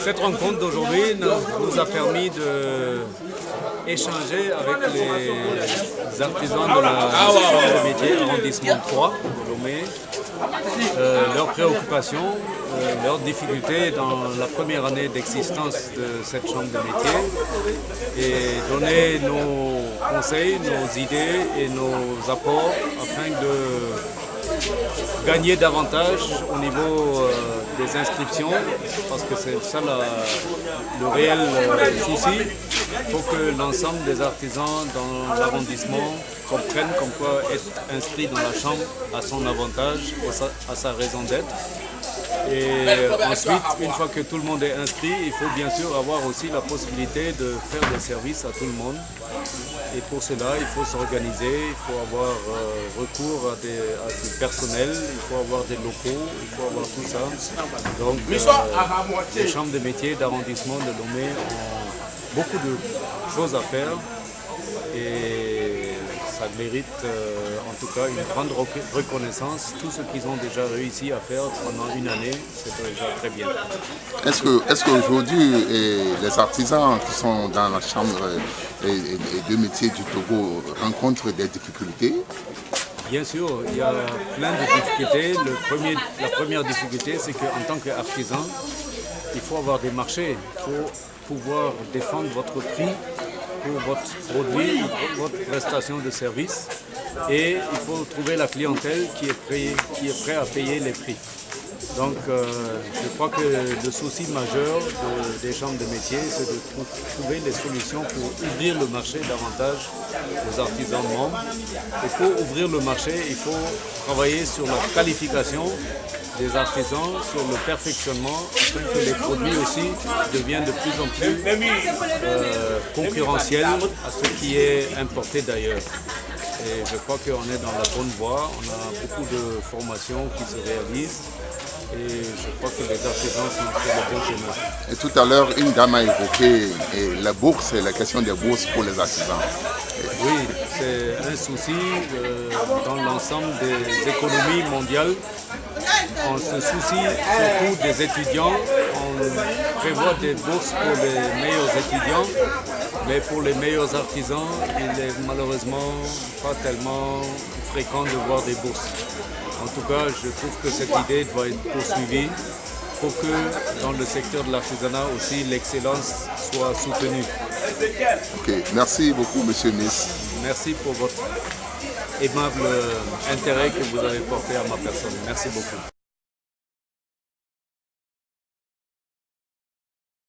Cette rencontre d'aujourd'hui nous a permis d'échanger avec les artisans de la chambre de métier arrondissement 3 de Lomé, leurs préoccupations, leurs difficultés dans la première année d'existence de cette chambre de métier et donner nos conseils, nos idées et nos apports afin de gagner davantage au niveau des inscriptions, parce que c'est ça le réel souci. Il faut que l'ensemble des artisans dans l'arrondissement comprennent comme quoi être inscrit dans la chambre a son avantage et a sa raison d'être. Et ensuite, une fois que tout le monde est inscrit, il faut bien sûr avoir aussi la possibilité de faire des services à tout le monde. Et pour cela, il faut s'organiser, il faut avoir recours à du personnel, il faut avoir des locaux, il faut avoir tout ça. Donc, les chambres de métiers d'arrondissement de Lomé ont beaucoup de choses à faire et ça mérite en tout cas une grande reconnaissance. Tout ce qu'ils ont déjà réussi à faire pendant une année, c'est déjà très bien. Est-ce qu'aujourd'hui, les artisans qui sont dans la chambre de métiers du Togo rencontrent des difficultés? Bien sûr, il y a plein de difficultés. La première difficulté, c'est qu'en tant qu'artisan, il faut avoir des marchés, il faut pouvoir défendre votre prix pour votre produit, pour votre prestation de service, et il faut trouver la clientèle qui est prête à payer les prix. Donc je crois que le souci majeur des chambres de métier, c'est de trouver des solutions pour ouvrir le marché davantage aux artisans membres. Et pour ouvrir le marché, il faut travailler sur la qualification des artisans, sur le perfectionnement, afin que les produits aussi deviennent de plus en plus concurrentiels à ce qui est importé d'ailleurs. Et je crois qu'on est dans la bonne voie, on a beaucoup de formations qui se réalisent et je crois que les artisans sont sur le bon chemin. Et tout à l'heure, une dame a évoqué la bourse et la question des bourses pour les artisans. Oui, c'est un souci dans l'ensemble des économies mondiales. On se soucie surtout des étudiants, on prévoit des bourses pour les meilleurs étudiants, mais pour les meilleurs artisans, il est malheureusement pas tellement fréquent de voir des bourses. En tout cas, je trouve que cette idée doit être poursuivie pour que dans le secteur de l'artisanat aussi l'excellence soit soutenue. Ok, merci beaucoup Monsieur Miss. Merci pour votre aimable intérêt que vous avez porté à ma personne. Merci beaucoup.